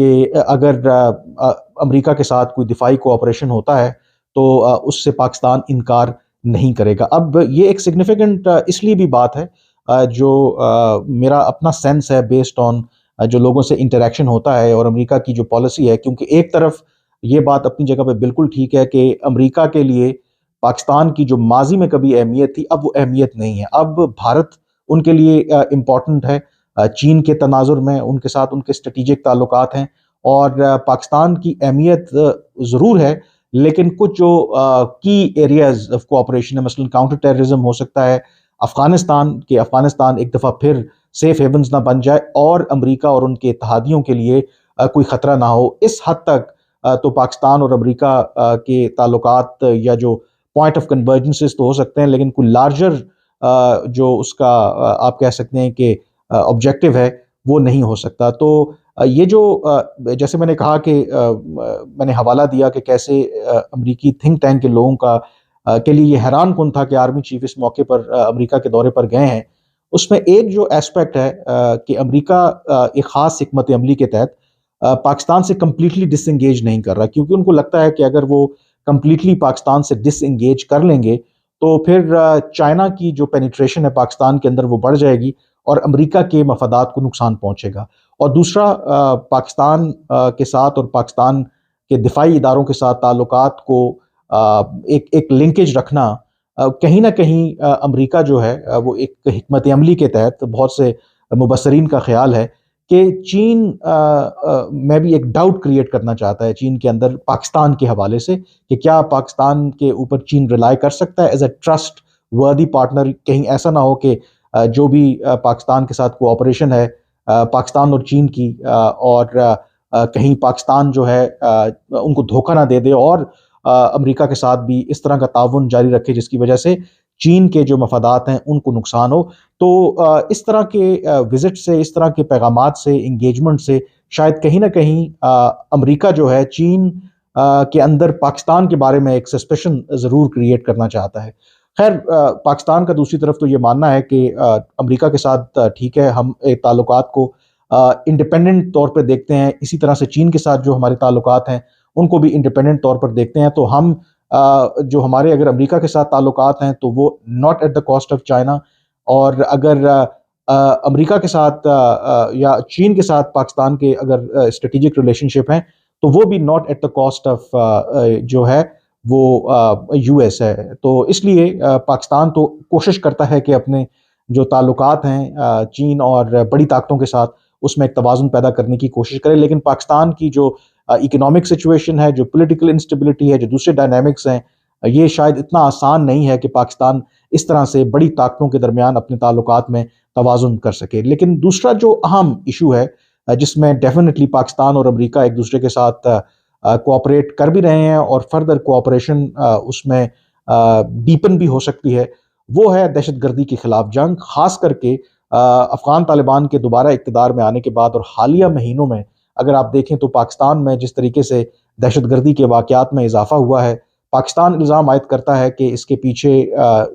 کہ اگر امریکہ کے ساتھ کوئی دفاعی کوآپریشن ہوتا ہے تو اس سے پاکستان انکار نہیں کرے گا۔ اب یہ ایک سگنیفیکنٹ اس لیے بھی بات ہے، جو میرا اپنا سینس ہے بیسڈ آن جو لوگوں سے انٹریکشن ہوتا ہے اور امریکہ کی جو پالیسی ہے، کیونکہ ایک طرف یہ بات اپنی جگہ پہ بالکل ٹھیک ہے کہ امریکہ کے لیے پاکستان کی جو ماضی میں کبھی اہمیت تھی اب وہ اہمیت نہیں ہے۔ اب بھارت ان کے لیے امپورٹنٹ ہے، چین کے تناظر میں ان کے ساتھ ان کے اسٹریٹجک تعلقات ہیں، اور پاکستان کی اہمیت ضرور ہے، لیکن کچھ جو کی ایریاز آف کوآپریشن ہے، مثلا کاؤنٹر ٹیررزم ہو سکتا ہے، افغانستان ایک دفعہ پھر سیف ہیونز نہ بن جائے اور امریکہ اور ان کے اتحادیوں کے لیے کوئی خطرہ نہ ہو، اس حد تک تو پاکستان اور امریکہ کے تعلقات یا جو پوائنٹ آف کنورجنسز تو ہو سکتے ہیں، لیکن کوئی لارجر جو اس کا آپ کہہ سکتے ہیں کہ آبجیکٹو ہے وہ نہیں ہو سکتا۔ تو یہ جو جیسے میں نے کہا کہ میں نے حوالہ دیا کہ کیسے امریکی تھنک ٹینک کے لوگوں کے لیے یہ حیران کن تھا کہ آرمی چیف اس موقع پر امریکہ کے دورے پر گئے ہیں۔ اس میں ایک جو ایسپیکٹ ہے کہ امریکہ ایک خاص حکمت عملی کے تحت پاکستان سے کمپلیٹلی ڈس انگیج نہیں کر رہا، کیونکہ ان کو لگتا ہے کہ اگر وہ کمپلیٹلی پاکستان سے ڈس انگیج کر لیں گے تو پھر چائنا کی جو پینیٹریشن ہے پاکستان کے اندر وہ بڑھ جائے گی اور امریکہ کے مفادات کو نقصان پہنچے گا۔ اور دوسرا، پاکستان کے ساتھ اور پاکستان کے دفاعی اداروں کے ساتھ تعلقات کو ایک لنکیج رکھنا کہیں نہ کہیں امریکہ جو ہے وہ ایک حکمت عملی کے تحت بہت سے مبصرین کا خیال ہے کہ چین میں بھی ایک ڈاؤٹ کریٹ کرنا چاہتا ہے چین کے اندر پاکستان کے حوالے سے، کہ کیا پاکستان کے اوپر چین ریلائی کر سکتا ہے ایز اے ٹرسٹ وردی پارٹنر۔ کہیں ایسا نہ ہو کہ جو بھی پاکستان کے ساتھ کوآپریشن ہے پاکستان اور چین کی، اور کہیں پاکستان جو ہے ان کو دھوکہ نہ دے دے اور امریکہ کے ساتھ بھی اس طرح کا تعاون جاری رکھے جس کی وجہ سے چین کے جو مفادات ہیں ان کو نقصان ہو۔ تو اس طرح کے وزٹ سے، اس طرح کے پیغامات سے، انگیجمنٹ سے شاید کہیں نہ کہیں امریکہ جو ہے چین کے اندر پاکستان کے بارے میں ایک سسپیشن ضرور کریٹ کرنا چاہتا ہے۔ خیر، پاکستان کا دوسری طرف تو یہ ماننا ہے کہ امریکہ کے ساتھ ٹھیک ہے، ہم تعلقات کو انڈیپینڈنٹ طور پہ دیکھتے ہیں، اسی طرح سے چین کے ساتھ جو ہمارے تعلقات ہیں ان کو بھی انڈیپینڈنٹ طور پر دیکھتے ہیں۔ تو ہم جو ہمارے اگر امریکہ کے ساتھ تعلقات ہیں تو وہ not at the cost of China, اور اگر امریکہ کے ساتھ یا چین کے ساتھ پاکستان کے اگر اسٹریٹجک ریلیشن شپ ہیں تو وہ بھی not at the cost of جو ہے وہ یو ایس ہے۔ تو اس لیے پاکستان تو کوشش کرتا ہے کہ اپنے جو تعلقات ہیں چین اور بڑی طاقتوں کے ساتھ اس میں ایک توازن پیدا کرنے کی کوشش کرے، لیکن پاکستان کی جو اکنامک سچویشن ہے، جو پولیٹیکل انسٹیبلٹی ہے، جو دوسرے ڈائنامکس ہیں، یہ شاید اتنا آسان نہیں ہے کہ پاکستان اس طرح سے بڑی طاقتوں کے درمیان اپنے تعلقات میں توازن کر سکے۔ لیکن دوسرا جو اہم ایشو ہے جس میں ڈیفینیٹلی پاکستان اور امریکہ ایک دوسرے کے ساتھ کوآپریٹ کر بھی رہے ہیں اور فردر کوآپریشن اس میں ڈیپن بھی ہو سکتی ہے، وہ ہے دہشت گردی کے خلاف جنگ، خاص کر کے افغان طالبان کے دوبارہ اقتدار میں آنے کے بعد اور حالیہ مہینوں میں اگر آپ دیکھیں تو پاکستان میں جس طریقے سے دہشت گردی کے واقعات میں اضافہ ہوا ہے، پاکستان الزام عائد کرتا ہے کہ اس کے پیچھے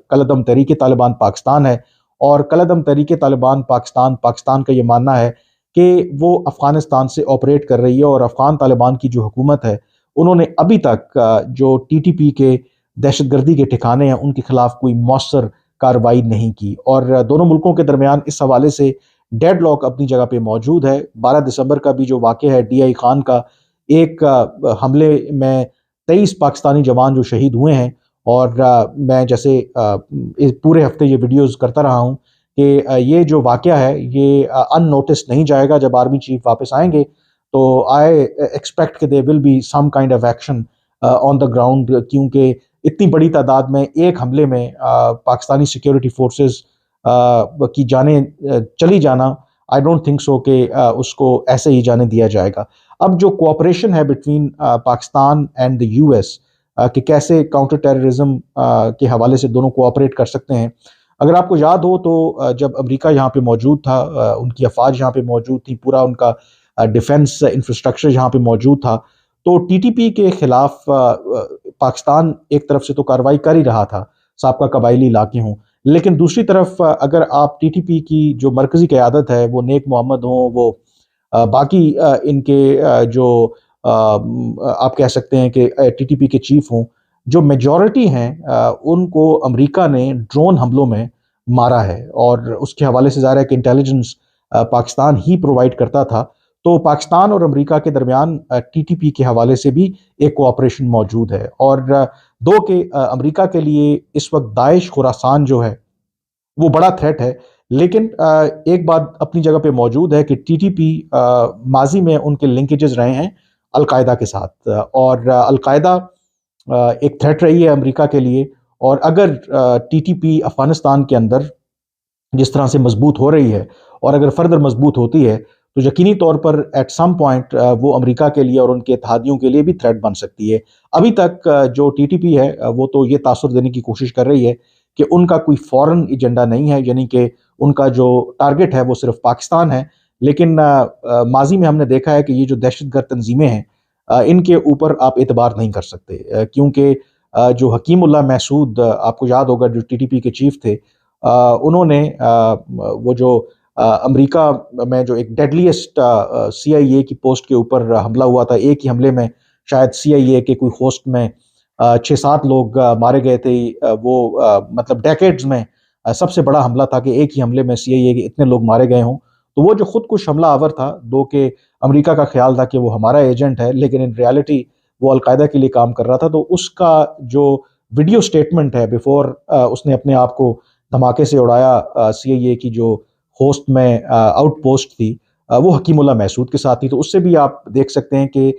کالعدم تحریک طالبان پاکستان ہے، اور کالعدم تحریک طالبان پاکستان کا یہ ماننا ہے کہ وہ افغانستان سے آپریٹ کر رہی ہے، اور افغان طالبان کی جو حکومت ہے انہوں نے ابھی تک جو ٹی ٹی پی کے دہشت گردی کے ٹھکانے ہیں ان کے خلاف کوئی مؤثر کارروائی نہیں کی، اور دونوں ملکوں کے درمیان اس حوالے سے ڈیڈ لاک اپنی جگہ پہ موجود ہے۔ 12 دسمبر کا بھی جو واقعہ ہے ڈی آئی خان کا، ایک حملے میں 23 پاکستانی جوان جو شہید ہوئے ہیں، اور میں جیسے پورے ہفتے یہ ویڈیوز کرتا رہا ہوں کہ یہ جو واقعہ ہے یہ ان نوٹس نہیں جائے گا۔ جب آرمی چیف واپس آئیں گے تو آئی ایکسپیکٹ کہ there will be some kind of action on the ground, کیونکہ اتنی بڑی تعداد میں ایک حملے میں پاکستانی سیکیورٹی فورسز کی جانیں چلی جانا، آئی ڈونٹ تھنک سو کہ اس کو ایسے ہی جانے دیا جائے گا۔ اب جو کوآپریشن ہے between Pakistan and the U S, کہ کیسے کاؤنٹر ٹیررزم کے حوالے سے دونوں کوآپریٹ کر سکتے ہیں، اگر آپ کو یاد ہو تو جب امریکہ یہاں پہ موجود تھا، ان کی افواج یہاں پہ موجود تھی، پورا ان کا ڈیفنس انفراسٹرکچر یہاں پہ موجود تھا، تو ٹی ٹی پی کے خلاف پاکستان ایک طرف سے تو کارروائی کر ہی رہا تھا، سابقہ قبائلی علاقے ہوں، لیکن دوسری طرف اگر آپ ٹی ٹی پی کی جو مرکزی قیادت ہے وہ نیک محمد ہوں، وہ باقی ان کے جو آپ کہہ سکتے ہیں کہ ٹی ٹی پی کے چیف ہوں، جو میجورٹی ہیں ان کو امریکہ نے ڈرون حملوں میں مارا ہے، اور اس کے حوالے سے ظاہر ہے کہ انٹیلیجنس پاکستان ہی پرووائڈ کرتا تھا۔ تو پاکستان اور امریکہ کے درمیان ٹی ٹی پی کے حوالے سے بھی ایک کوآپریشن موجود ہے، اور دو کہ امریکہ کے لیے اس وقت داعش خراسان جو ہے وہ بڑا تھریٹ ہے، لیکن ایک بات اپنی جگہ پہ موجود ہے کہ ٹی ٹی پی ماضی میں ان کے لنکیجز رہے ہیں القاعدہ کے ساتھ، اور القاعدہ ایک تھریٹ رہی ہے امریکہ کے لیے، اور اگر ٹی ٹی پی افغانستان کے اندر جس طرح سے مضبوط ہو رہی ہے اور اگر فردر مضبوط ہوتی ہے تو یقینی طور پر ایٹ سم پوائنٹ وہ امریکہ کے لیے اور ان کے اتحادیوں کے لیے بھی تھریٹ بن سکتی ہے۔ ابھی تک جو ٹی ٹی پی ہے وہ تو یہ تاثر دینے کی کوشش کر رہی ہے کہ ان کا کوئی فورن ایجنڈا نہیں ہے، یعنی کہ ان کا جو ٹارگٹ ہے وہ صرف پاکستان ہے، لیکن ماضی میں ہم نے دیکھا ہے کہ یہ جو دہشت گرد تنظیمیں ہیں ان کے اوپر آپ اعتبار نہیں کر سکتے، کیونکہ جو حکیم اللہ محسود آپ کو یاد ہوگا جو ٹی ٹی پی کے چیف تھے، انہوں نے وہ جو امریکہ میں جو ایک ڈیڈلیسٹ سی آئی اے کی پوسٹ کے اوپر حملہ ہوا تھا، ایک ہی حملے میں شاید سی آئی اے کے کوئی ہوسٹ میں 6-7 لوگ مارے گئے تھے، وہ مطلب ڈیکیڈز میں سب سے بڑا حملہ تھا کہ ایک ہی حملے میں سی آئی اے کے اتنے لوگ مارے گئے ہوں۔ تو وہ جو خود کش حملہ آور تھا، دو کہ امریکہ کا خیال تھا کہ وہ ہمارا ایجنٹ ہے، لیکن ان ریالٹی وہ القاعدہ کے لیے کام کر رہا تھا، تو اس کا جو ویڈیو سٹیٹمنٹ ہے بیفور اس نے اپنے آپ کو دھماکے سے اڑایا سی آئی اے کی جو ہوسٹ میں آؤٹ پوسٹ تھی، وہ حکیم اللہ محسود کے ساتھ تھی، تو اس سے بھی آپ دیکھ سکتے ہیں کہ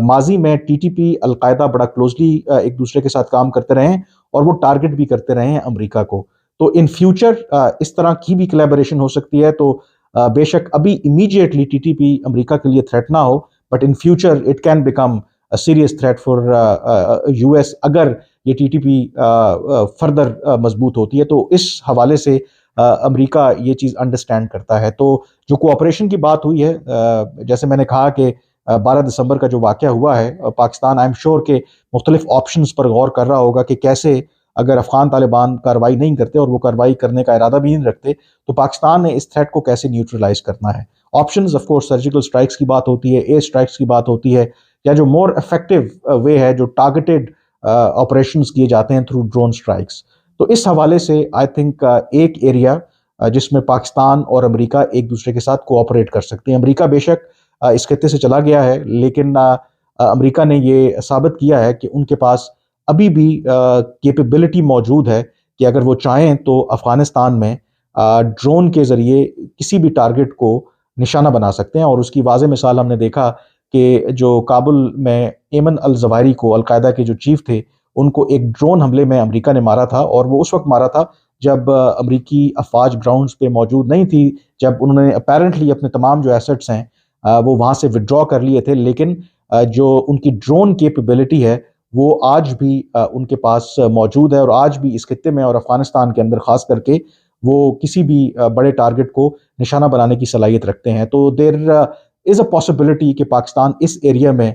ماضی میں ٹی ٹی پی القاعدہ بڑا کلوزلی ایک دوسرے کے ساتھ کام کرتے رہے ہیں، اور وہ ٹارگٹ بھی کرتے رہے ہیں امریکہ کو۔ تو ان فیوچر اس طرح کی بھی کلیبریشن ہو سکتی ہے، تو بے شک ابھی امیجیٹلی ٹی ٹی پی امریکہ کے لیے تھریٹ نہ ہو، but in future it can become serious threat for U S اگر یہ ٹی ٹی پی فردر مضبوط ہوتی ہے۔ تو اس حوالے سے امریکہ یہ چیز انڈرسٹینڈ کرتا ہے۔ تو جو کوآپریشن کی بات ہوئی ہے، جیسے میں نے کہا کہ 12 دسمبر کا جو واقعہ ہوا ہے، پاکستان آئی ایم شور کہ مختلف آپشنز پر غور کر رہا ہوگا کہ کیسے اگر افغان طالبان کارروائی نہیں کرتے اور وہ کارروائی کرنے کا ارادہ بھی نہیں رکھتے تو پاکستان نے اس تھریٹ کو کیسے نیوٹرلائز کرنا ہے۔ Options of course surgical strikes کی بات ہوتی ہے، ایئر سٹرائکس کی بات ہوتی ہے، یا جو مور افیکٹو وے ہے جو ٹارگیٹڈ آپریشنز کیے جاتے ہیں تھرو ڈرون سٹرائکس۔ تو اس حوالے سے آئی تھنک ایک ایریا جس میں پاکستان اور امریکہ ایک دوسرے کے ساتھ کوآپریٹ کر سکتے ہیں۔ امریکہ بے شک اس خطے سے چلا گیا ہے، لیکن امریکہ نے یہ ثابت کیا ہے کہ ان کے پاس ابھی بھی کیپیبلٹی موجود ہے کہ اگر وہ چاہیں تو افغانستان میں ڈرون کے ذریعے کسی بھی ٹارگٹ کو نشانہ بنا سکتے ہیں، اور اس کی واضح مثال ہم نے دیکھا کہ جو کابل میں ایمن الظواہری کو القاعدہ کے جو چیف تھے ان کو ایک ڈرون حملے میں امریکہ نے مارا تھا، اور وہ اس وقت مارا تھا جب امریکی افواج گراؤنڈز پہ موجود نہیں تھی، جب انہوں نے اپیرنٹلی اپنے تمام جو ایسٹس ہیں وہ وہاں سے وڈرا کر لیے تھے، لیکن جو ان کی ڈرون کیپیبلٹی ہے وہ آج بھی ان کے پاس موجود ہے، اور آج بھی اس خطے میں اور افغانستان کے اندر خاص کر کے وہ کسی بھی بڑے ٹارگٹ کو نشانہ بنانے کی صلاحیت رکھتے ہیں۔ تو دیر از اے پاسبلٹی کہ پاکستان اس ایریا میں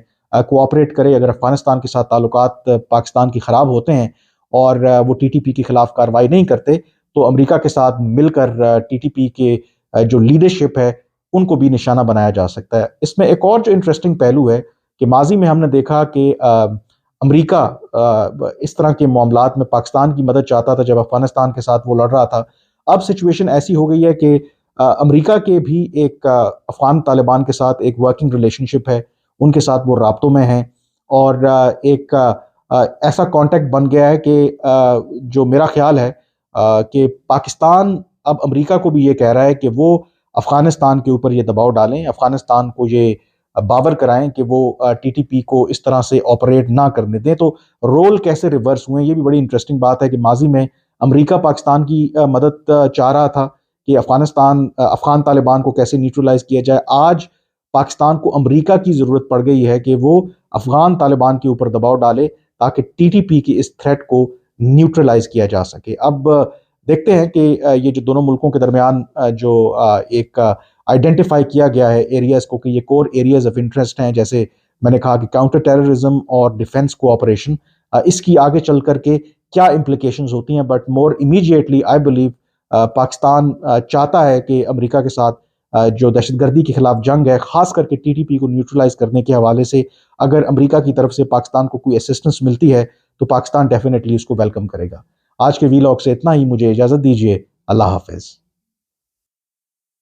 کوآپریٹ کرے اگر افغانستان کے ساتھ تعلقات پاکستان کی خراب ہوتے ہیں اور وہ ٹی ٹی پی کے خلاف کارروائی نہیں کرتے، تو امریکہ کے ساتھ مل کر ٹی ٹی پی کے جو لیڈرشپ ہے ان کو بھی نشانہ بنایا جا سکتا ہے۔ اس میں ایک اور جو انٹرسٹنگ پہلو ہے کہ ماضی میں ہم نے دیکھا کہ امریکہ اس طرح کے معاملات میں پاکستان کی مدد چاہتا تھا جب افغانستان کے ساتھ وہ لڑ رہا تھا۔ اب سچویشن ایسی ہو گئی ہے کہ امریکہ کے بھی ایک افغان طالبان کے ساتھ ایک ورکنگ ریلیشن شپ ہے، ان کے ساتھ وہ رابطوں میں ہیں، اور ایک ایسا کانٹیکٹ بن گیا ہے کہ جو میرا خیال ہے کہ پاکستان اب امریکہ کو بھی یہ کہہ رہا ہے کہ وہ افغانستان کے اوپر یہ دباؤ ڈالیں، افغانستان کو یہ باور کرائیں کہ وہ ٹی ٹی پی کو اس طرح سے آپریٹ نہ کرنے دیں۔ تو رول کیسے ریورس ہوئے، یہ بھی بڑی انٹرسٹنگ بات ہے کہ ماضی میں امریکہ پاکستان کی مدد چاہ رہا تھا کہ افغان طالبان کو کیسے نیوٹرلائز کیا جائے، آج پاکستان کو امریکہ کی ضرورت پڑ گئی ہے کہ وہ افغان طالبان کے اوپر دباؤ ڈالے تاکہ ٹی ٹی پی کی اس تھریٹ کو نیوٹرلائز کیا جا سکے۔ اب دیکھتے ہیں کہ یہ جو دونوں ملکوں کے درمیان جو ایک آئیڈینٹیفائی کیا گیا ہے ایریاز کو کہ یہ کور ایریاز آف انٹرسٹ ہیں، جیسے میں نے کہا کہ کاؤنٹر ٹیررزم اور ڈیفنس کوآپریشن، اس کی آگے چل کر کے کیا امپلیکیشنز ہوتی ہیں، but more immediately I believe Pakistan چاہتا ہے کہ امریکہ کے ساتھ جو دہشت گردی کے خلاف جنگ ہے، خاص کر کے ٹی ٹی پی کو نیوٹرلائز کرنے کے حوالے سے اگر امریکہ کی طرف سے پاکستان کو کوئی اسسٹنس ملتی ہے تو پاکستان ڈیفینیٹلی اس کو ویلکم کرے گا۔ آج کے وی لاگ سے اتنا ہی، مجھے اجازت دیجیے، اللہ حافظ۔